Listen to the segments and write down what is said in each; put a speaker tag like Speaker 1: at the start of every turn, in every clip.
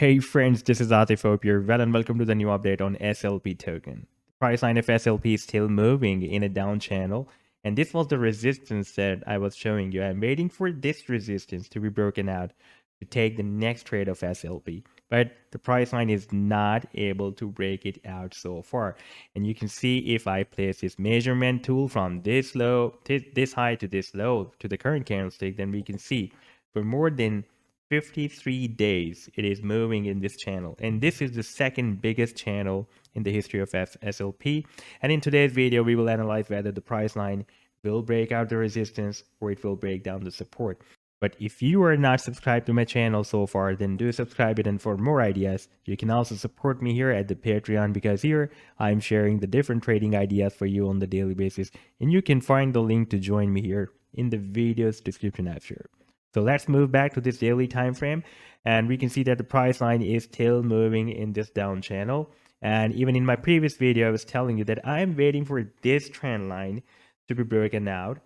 Speaker 1: Hey friends, this is Atif. Hope you're well and welcome to the new update on SLP token. The price line of SLP is still moving in a down channel, and this was the resistance that I was showing you. I'm waiting for this resistance to be broken out to take the next trade of SLP, but the price line is not able to break it out so far. And you can see if I place this measurement tool from this low, this high to this low to the current candlestick, then we can see for more than 53 days it is moving in this channel, and this is the second biggest channel in the history of SLP. And in today's video we will analyze whether the price line will break out the resistance or it will break down the support. But if you are not subscribed to my channel so far, then do subscribe it, and for more ideas you can also support me here at the Patreon, because here I'm sharing the different trading ideas for you on the daily basis, and you can find the link to join me here in the video's description I've shared. So let's move back to this daily time frame, and we can see that the price line is still moving in this down channel. And even in my previous video I was telling you that I'm waiting for this trend line to be broken out.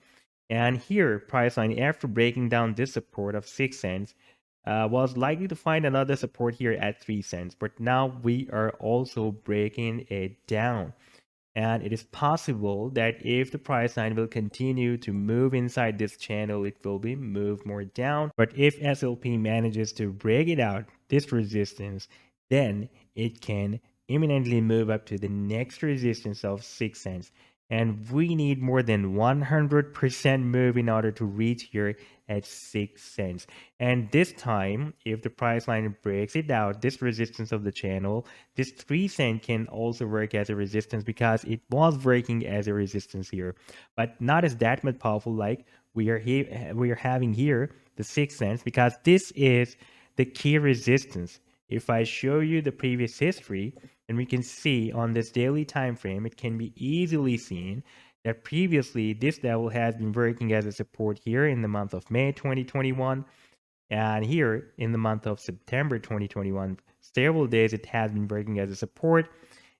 Speaker 1: And here price line, after breaking down this support of 6 cents, was likely to find another support here at 3 cents, but now we are also breaking it down. And it is possible that if the price line will continue to move inside this channel, it will be moved more down. But if SLP manages to break it out, this resistance, then it can imminently move up to the next resistance of 6 cents. And we need more than 100% move in order to reach here at 6 cents. And this time, if the price line breaks it out, this resistance of the channel, this 3 cent can also work as a resistance, because it was working as a resistance here, but not as that much powerful like we are having here, the 6 cents, because this is the key resistance. If I show you the previous history, and we can see on this daily time frame, it can be easily seen that previously this level has been working as a support here in the month of May 2021, and here in the month of September 2021. Several days it has been working as a support,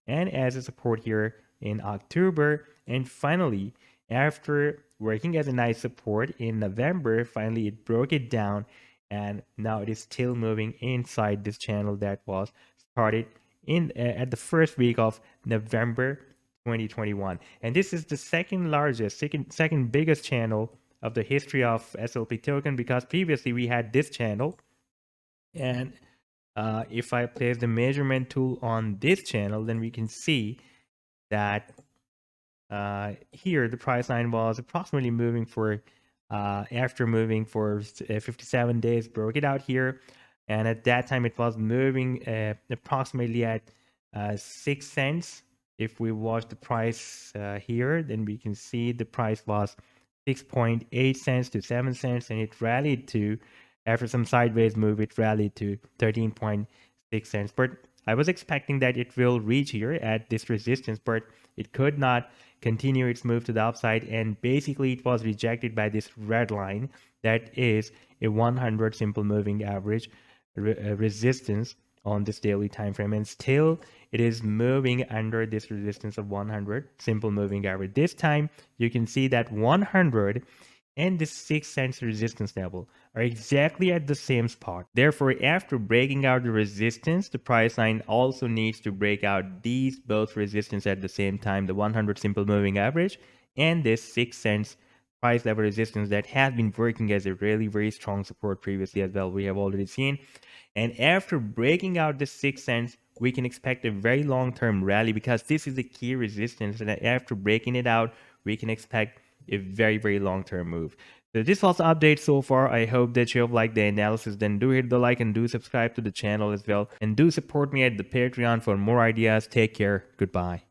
Speaker 1: and as a support here in October, and finally after working as a nice support in November, finally it broke it down, and now it is still moving inside this channel that was started in at the first week of November 2021. And this is the second biggest channel of the history of SLP token, because previously we had this channel. And if I place the measurement tool on this channel, then we can see that here the price line was approximately moving for after moving for 57 days, broke it out here, and at that time it was moving approximately at 6 cents. If we watch the price here, then we can see the price was 6.8 cents to 7 cents, and it rallied to, after some sideways move, it rallied to 13.6 cents. But I was expecting that it will reach here at this resistance, but it could not continue its move to the upside, and basically it was rejected by this red line that is a 100 simple moving average resistance on this daily time frame, and still it is moving under this resistance of 100 simple moving average. This time you can see that 100 and the 6 cents resistance level are exactly at the same spot. Therefore, after breaking out the resistance, the price line also needs to break out these both resistance at the same time, the 100 simple moving average and this 6 cents price level resistance that has been working as a really very strong support previously as well, we have already seen. And after breaking out the 6 cents, we can expect a very long-term rally, because this is the key resistance, and after breaking it out, we can expect a very, very long-term move. So this was the update so far. I hope that you have liked the analysis. Then do hit the like and do subscribe to the channel as well. And do support me at the Patreon for more ideas. Take care. Goodbye.